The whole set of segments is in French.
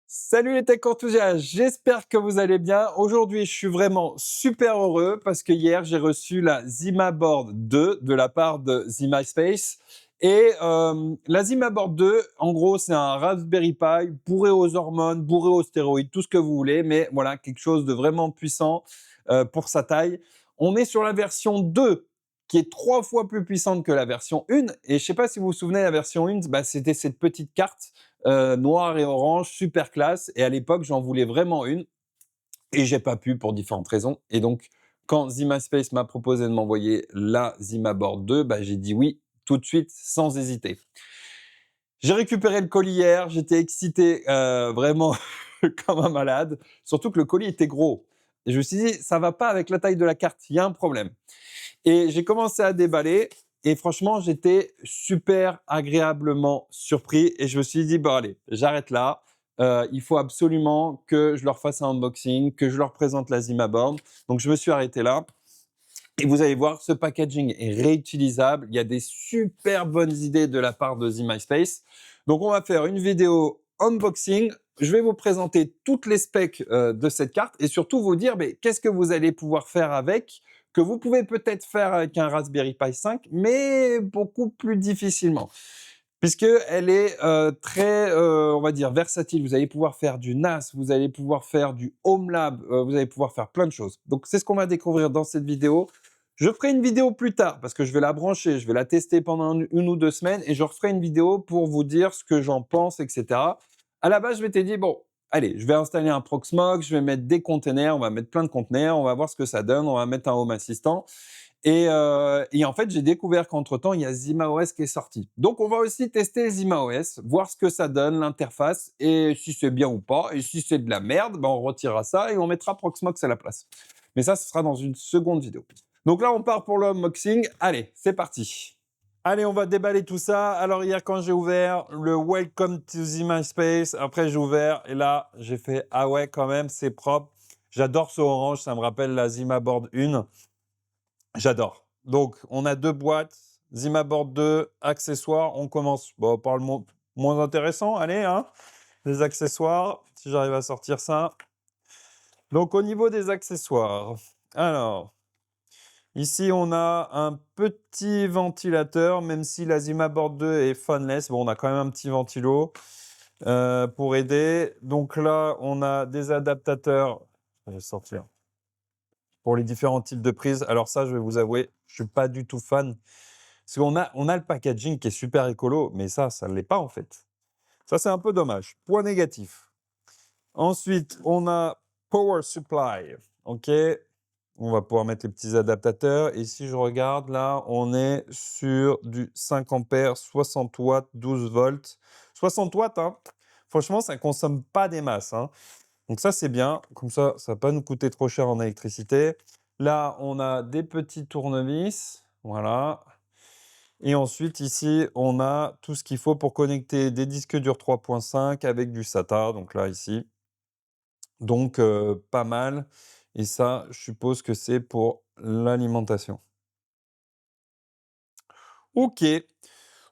Salut les tech enthousiastes, j'espère que vous allez bien. Aujourd'hui, je suis vraiment super heureux parce que hier, j'ai reçu la Zimaboard 2 de la part de ZimaSpace. Et la Zimaboard 2, en gros, c'est un Raspberry Pi bourré aux hormones, bourré aux stéroïdes, tout ce que vous voulez, mais voilà, quelque chose de vraiment puissant pour sa taille. On est sur la version 2 qui est 3 fois plus puissante que la version 1. Et je sais pas si vous vous souvenez, la version 1, c'était cette petite carte noir et orange, super classe. Et à l'époque, j'en voulais vraiment une et j'ai pas pu pour différentes raisons. Et donc, quand ZimaSpace m'a proposé de m'envoyer la ZimaBoard 2, j'ai dit oui tout de suite, sans hésiter. J'ai récupéré le colis hier, j'étais excité vraiment comme un malade, surtout que le colis était gros. Et je me suis dit, ça va pas avec la taille de la carte, il y a un problème. Et j'ai commencé à déballer et franchement, j'étais super agréablement surpris et je me suis dit, bon allez, j'arrête là. Il faut absolument que je leur fasse un unboxing, que je leur présente la Zimaboard. Donc, je me suis arrêté là. Et vous allez voir, ce packaging est réutilisable. Il y a des super bonnes idées de la part de ZimaSpace. Donc, on va faire une vidéo unboxing. Je vais vous présenter toutes les specs de cette carte et surtout vous dire qu'est-ce que vous allez pouvoir faire avec, que vous pouvez peut-être faire avec un Raspberry Pi 5, mais beaucoup plus difficilement. Puisqu'elle est très, on va dire, versatile. Vous allez pouvoir faire du NAS, vous allez pouvoir faire du HomeLab, vous allez pouvoir faire plein de choses. Donc, c'est ce qu'on va découvrir dans cette vidéo. Je ferai une vidéo plus tard parce que je vais la brancher, je vais la tester pendant une ou deux semaines et je referai une vidéo pour vous dire ce que j'en pense, etc. À la base, je m'étais dit, bon, allez, je vais installer un Proxmox, je vais mettre des containers, on va mettre plein de containers, on va voir ce que ça donne, on va mettre un Home Assistant. Et en fait, j'ai découvert qu'entre-temps, il y a ZimaOS qui est sorti. Donc, on va aussi tester ZimaOS, voir ce que ça donne, l'interface, et si c'est bien ou pas. Et si c'est de la merde, on retirera ça et on mettra Proxmox à la place. Mais ça, ce sera dans une seconde vidéo. Donc là, on part pour le unboxing. Allez, c'est parti. Allez, on va déballer tout ça. Alors hier, quand j'ai ouvert le Welcome to ZimaSpace, après j'ai ouvert et là, j'ai fait « Ah ouais, quand même, c'est propre ». J'adore ce orange, ça me rappelle la Zimaboard 1. J'adore. Donc, on a deux boîtes, Zimaboard 2, accessoires. On commence par le moins intéressant. Allez, hein, les accessoires, si j'arrive à sortir ça. Donc, au niveau des accessoires, alors, ici, on a un petit ventilateur, même si la Zimaboard 2 est fanless. Bon, on a quand même un petit ventilo pour aider. Donc là, on a des adaptateurs. Je vais sortir pour les différents types de prises. Alors ça, je vais vous avouer, je suis pas du tout fan. Parce qu'on a le packaging qui est super écolo, mais ça ne l'est pas en fait. Ça, c'est un peu dommage. Point négatif. Ensuite, on a Power Supply. OK. On va pouvoir mettre les petits adaptateurs. Et si je regarde, là, on est sur du 5 ampères, 60 watts, 12 volts. 60 watts, hein. Franchement, ça ne consomme pas des masses, hein. Donc ça, c'est bien. Comme ça ne va pas nous coûter trop cher en électricité. Là, on a des petits tournevis. Voilà. Et ensuite, ici, on a tout ce qu'il faut pour connecter des disques durs 3.5 avec du SATA. Donc là, ici. Donc, pas mal. Et ça, je suppose que c'est pour l'alimentation. OK.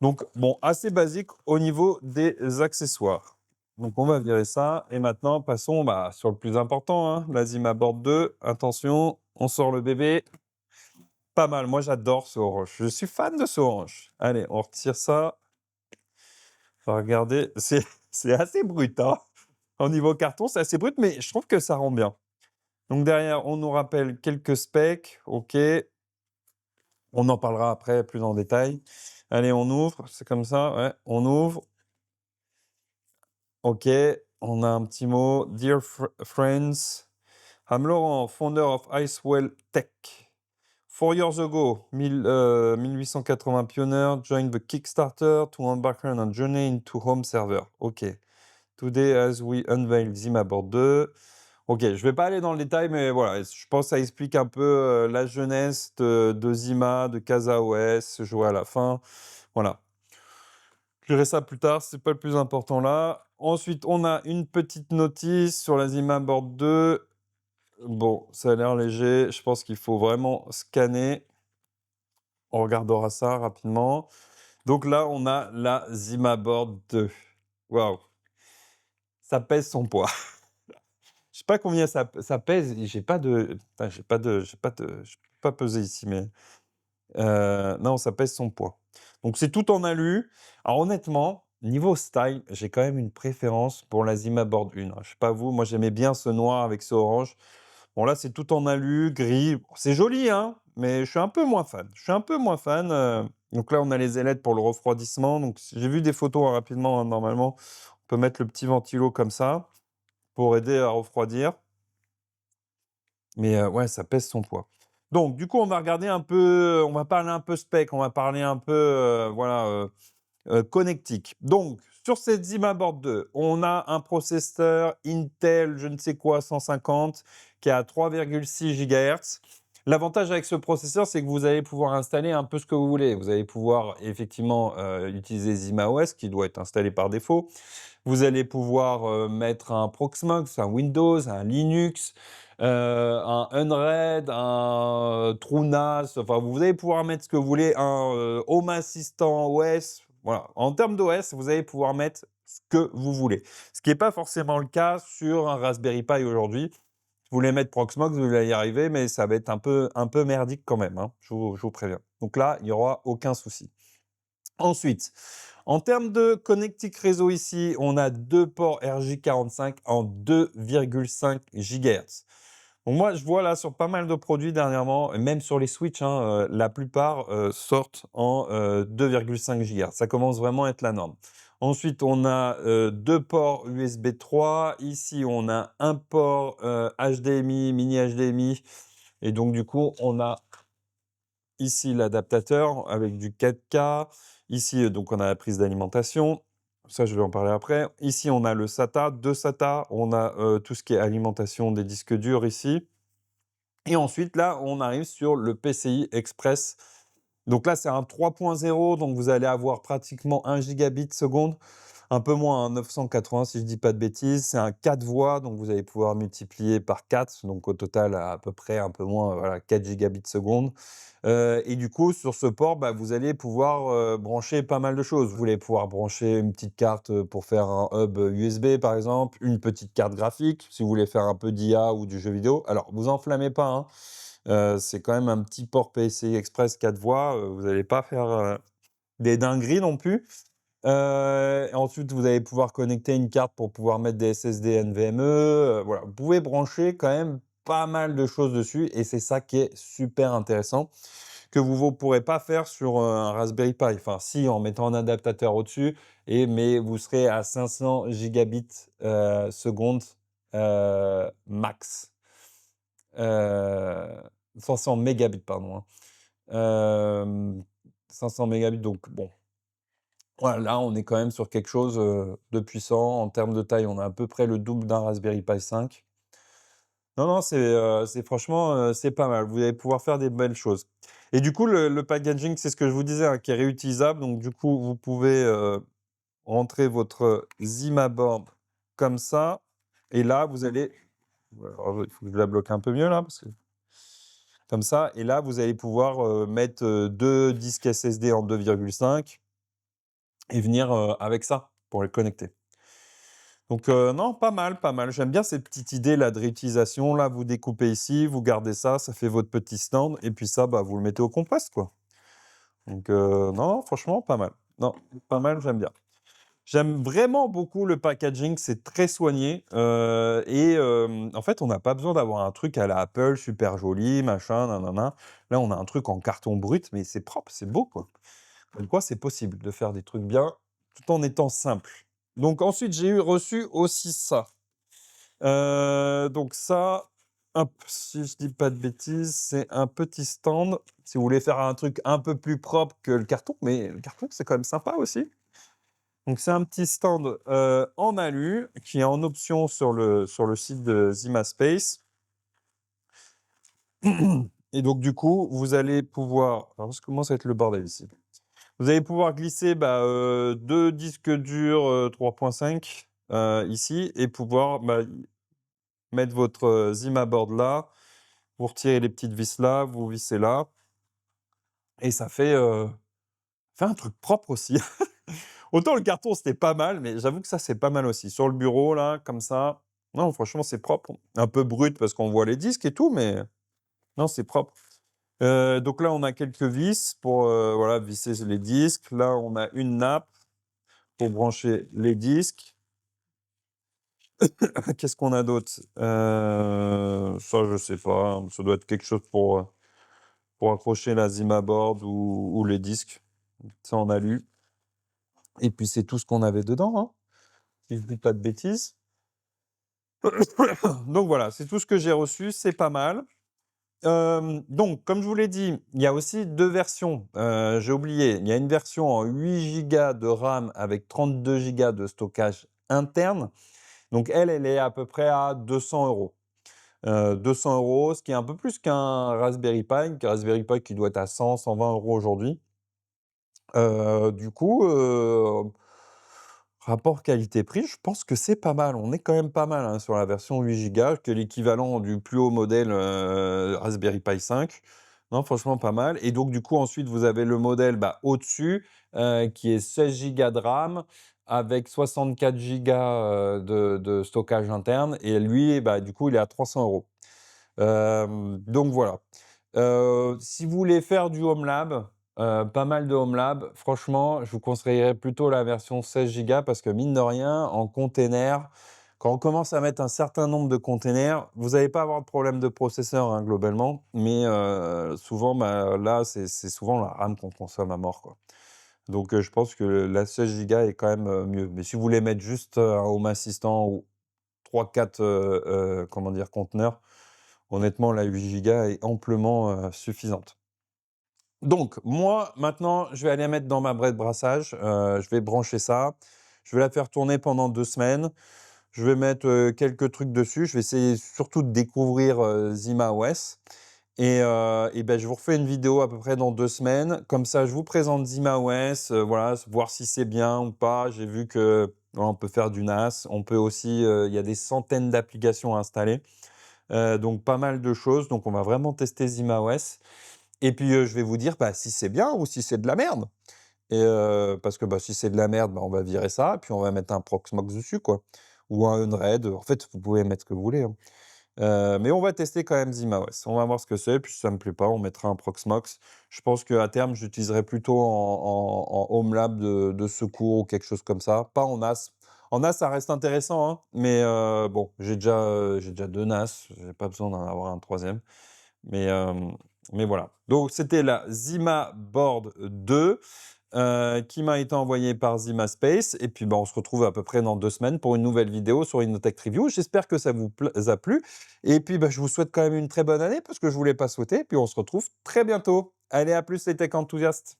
Donc, bon, assez basique au niveau des accessoires. Donc, on va virer ça. Et maintenant, passons sur le plus important, hein, la Zimaboard 2. Attention, on sort le bébé. Pas mal. Moi, j'adore ce orange. Je suis fan de ce orange. Allez, on retire ça. Regardez, c'est assez brut, hein. Au niveau carton, c'est assez brut, mais je trouve que ça rend bien. Donc derrière, on nous rappelle quelques specs. OK. On en parlera après plus en détail. Allez, on ouvre. C'est comme ça. Ouais, on ouvre. OK. On a un petit mot. Dear friends, I'm Laurent, founder of Icewell Tech. 4 years ago, 1880 pioneer joined the Kickstarter to embark on a journey into home server. OK. Today as we unveil Zimaboard 2. OK, je ne vais pas aller dans le détail, mais voilà, je pense que ça explique un peu la jeunesse de Zima, de CasaOS, je vois à la fin. Voilà. Je verrai ça plus tard, c'est pas le plus important là. Ensuite, on a une petite notice sur la Zimaboard 2. Bon, ça a l'air léger, je pense qu'il faut vraiment scanner. On regardera ça rapidement. Donc là, on a la Zimaboard 2. Waouh! ça pèse son poids. Je sais pas combien ça pèse, j'ai pas de putain, je peux pas peser ici, mais non, ça pèse son poids. Donc c'est tout en alu. Alors honnêtement, niveau style, j'ai quand même une préférence pour la Zima Board 1, hein. Je sais pas vous, moi j'aimais bien ce noir avec ce orange. Bon là, c'est tout en alu, gris. Bon, c'est joli, hein, mais je suis un peu moins fan. Je suis un peu moins fan, donc là, on a les ailettes pour le refroidissement. Donc j'ai vu des photos, hein, rapidement, hein, normalement, on peut mettre le petit ventilo comme ça pour aider à refroidir. Mais ouais, ça pèse son poids. Donc du coup, on va regarder un peu, on va parler un peu spec, on va parler un peu, voilà, connectique. Donc sur cette Zima Board 2, on a un processeur Intel je ne sais quoi 150 qui est à 3,6 GHz. L'avantage avec ce processeur, c'est que vous allez pouvoir installer un peu ce que vous voulez. Vous allez pouvoir effectivement, utiliser ZimaOS qui doit être installé par défaut. Vous allez pouvoir, mettre un Proxmox, un Windows, un Linux, un Unread, un TrueNAS, enfin vous allez pouvoir mettre ce que vous voulez, un, Home Assistant OS, voilà. En termes d'OS, vous allez pouvoir mettre ce que vous voulez. Ce qui est pas forcément le cas sur un Raspberry Pi aujourd'hui. Si vous voulez mettre Proxmox, vous allez y arriver, mais ça va être un peu merdique quand même, hein, je vous préviens. Donc là, il y aura aucun souci. Ensuite, en termes de connectique réseau ici, on a 2 ports RJ45 en 2,5 GHz. Donc moi, je vois là sur pas mal de produits dernièrement, et même sur les Switch, hein, la plupart, sortent en, 2,5 GHz. Ça commence vraiment à être la norme. Ensuite, on a, 2 ports USB 3. Ici, on a un port, HDMI, mini HDMI et donc du coup, on a ici l'adaptateur avec du 4K. Ici, donc on a la prise d'alimentation. Ça, je vais en parler après. Ici, on a le SATA, 2 SATA. On a, tout ce qui est alimentation des disques durs ici. Et ensuite, là, on arrive sur le PCI Express. Donc là, c'est un 3.0, donc vous allez avoir pratiquement 1 gigabit seconde, un peu moins, hein, 980 si je dis pas de bêtises. C'est un 4 voies, donc vous allez pouvoir multiplier par 4, donc au total à peu près un peu moins, voilà, 4 gigabits seconde. Et du coup, sur ce port, bah, vous allez pouvoir, brancher pas mal de choses. Vous allez pouvoir brancher une petite carte, pour faire un hub, USB par exemple, une petite carte graphique, si vous voulez faire un peu d'IA ou du jeu vidéo. Alors vous enflammez pas, hein, c'est quand même un petit port PCI Express 4 voies, vous allez pas faire, des dingueries non plus. Ensuite, vous allez pouvoir connecter une carte pour pouvoir mettre des SSD NVMe, voilà. Vous pouvez brancher quand même pas mal de choses dessus et c'est ça qui est super intéressant, que vous ne pourrez pas faire sur, un Raspberry Pi. Enfin si, en mettant un adaptateur au-dessus mais vous serez à 500 gigabits, seconde, max. 500 mégabits pardon, hein. Hem, 500 mégabits donc bon, voilà, là, on est quand même sur quelque chose, de puissant. En termes de taille, on a à peu près le double d'un Raspberry Pi 5. Non, non, c'est franchement, c'est pas mal. Vous allez pouvoir faire des belles choses et du coup, le packaging, c'est ce que je vous disais, hein, qui est réutilisable. Donc du coup, vous pouvez, rentrer votre Zima board comme ça et là, vous allez alors, il faut que je la bloque un peu mieux là, parce que comme ça et là, vous allez pouvoir, mettre, 2 disques SSD en 2,5 et venir, avec ça pour les connecter. Donc non, pas mal, pas mal. J'aime bien cette petite idée là de réutilisation. Là, vous découpez ici, vous gardez ça, ça fait votre petit stand et puis ça, bah, vous le mettez au compost, quoi. Donc non, franchement, pas mal. Non, pas mal, j'aime bien. J'aime vraiment beaucoup le packaging, c'est très soigné, en fait, on n'a pas besoin d'avoir un truc à la Apple super joli, machin, nin. Là, on a un truc en carton brut, mais c'est propre, c'est beau, quoi. Comme quoi, c'est possible de faire des trucs bien, tout en étant simple. Donc ensuite, j'ai reçu aussi ça. Donc ça, hop, si je dis pas de bêtises, c'est un petit stand, si vous voulez faire un truc un peu plus propre que le carton, mais le carton, c'est quand même sympa aussi. Donc c'est un petit stand, en alu qui est en option sur le site de ZimaSpace et donc du coup, vous allez pouvoir alors ça commence à être le bordel ici. Vous allez pouvoir glisser, bah, 2 disques durs, 3.5, ici et pouvoir, bah, mettre votre, Zima board là. Vous retirez les petites vis là, vous vissez là et ça fait un truc propre aussi. Autant le carton, c'était pas mal, mais j'avoue que ça, c'est pas mal aussi. Sur le bureau, là, comme ça. Non, franchement, c'est propre. Un peu brut parce qu'on voit les disques et tout, mais non, c'est propre. Donc là, on a quelques vis pour voilà, visser les disques. Là, on a une nappe pour brancher les disques. Qu'est-ce qu'on a d'autre? Ça, je sais pas. Ça doit être quelque chose pour accrocher la Zima board ou les disques. Ça, on a lu. Et puis, c'est tout ce qu'on avait dedans, hein, si je dis pas de bêtises. Donc voilà, c'est tout ce que j'ai reçu. C'est pas mal. Donc, comme je vous l'ai dit, il y a aussi 2 versions. J'ai oublié, il y a une version en 8 gigas de RAM avec 32 gigas de stockage interne. Donc elle est à peu près à 200 €. 200 €, ce qui est un peu plus qu'un Raspberry Pi, qui doit être à 100-120 € aujourd'hui. Du coup, rapport qualité-prix, je pense que c'est pas mal. On est quand même pas mal, hein, sur la version 8 gigas, que l'équivalent du plus haut modèle, Raspberry Pi 5. Non, franchement pas mal et donc du coup, ensuite, vous avez le modèle, bah, au-dessus, qui est 16 gigas de RAM avec 64 gigas, de stockage interne et lui, bah, du coup, il est à 300 €. Donc voilà. Si vous voulez faire du home lab, pas mal de home lab, franchement, je vous conseillerais plutôt la version 16 gigas parce que mine de rien, en container, quand on commence à mettre un certain nombre de containers, vous n'allez pas avoir de problème de processeur, hein, globalement, mais souvent, bah, là, c'est souvent la RAM qu'on consomme à mort, quoi. Donc je pense que la 16 gigas est quand même, mieux. Mais si vous voulez mettre juste, un Home Assistant ou 3-4 comment dire? Conteneurs, honnêtement, la 8 gigas est amplement, suffisante. Donc moi, maintenant, je vais aller la mettre dans ma braie de brassage, je vais brancher ça, je vais la faire tourner pendant 2 semaines. Je vais mettre, quelques trucs dessus. Je vais essayer surtout de découvrir, ZimaOS et ben, je vous refais une vidéo à peu près dans 2 semaines. Comme ça, je vous présente ZimaOS, voilà, voir si c'est bien ou pas. J'ai vu que, voilà, on peut faire du NAS. On peut aussi, il y a des centaines d'applications à installer. Donc pas mal de choses. Donc on va vraiment tester ZimaOS et puis, je vais vous dire, bah, si c'est bien ou si c'est de la merde et parce que, bah, si c'est de la merde, bah, on va virer ça et puis on va mettre un Proxmox dessus, quoi, ou un Unraid. En fait, vous pouvez mettre ce que vous voulez, hein. Mais on va tester quand même ZimaOS. On va voir ce que c'est, puis si ça me plaît pas, on mettra un Proxmox. Je pense qu'à terme, j'utiliserai plutôt en home lab de secours ou quelque chose comme ça, pas en NAS. En NAS, ça reste intéressant, hein, mais bon, j'ai déjà 2 NAS, j'ai pas besoin d'en avoir un troisième. Mais mais voilà. Donc c'était la Zima Board 2, qui m'a été envoyée par ZimaSpace et puis, bah, on se retrouve à peu près dans 2 semaines pour une nouvelle vidéo sur Innotech Review. J'espère que ça vous a plu et puis, bah, je vous souhaite quand même une très bonne année parce que je ne vous l'ai pas souhaité, puis on se retrouve très bientôt. Allez, à plus les tech enthousiastes.